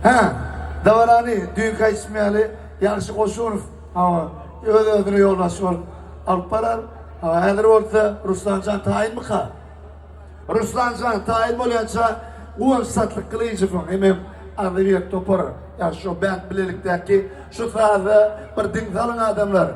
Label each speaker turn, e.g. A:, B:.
A: Ha, davarani düğün ismiyeli Yagshy koşunuf. Ama ödünü yolbaşı olup alıp parar. Eğer olsa Ruslancan tayin mi ka? Ruslancan tayin olyanca Guwanch satlık kılıyıcı fın. Hemen adı bir topar. Ya şu ben bilelikteki şu sahada bir din salın adamlar.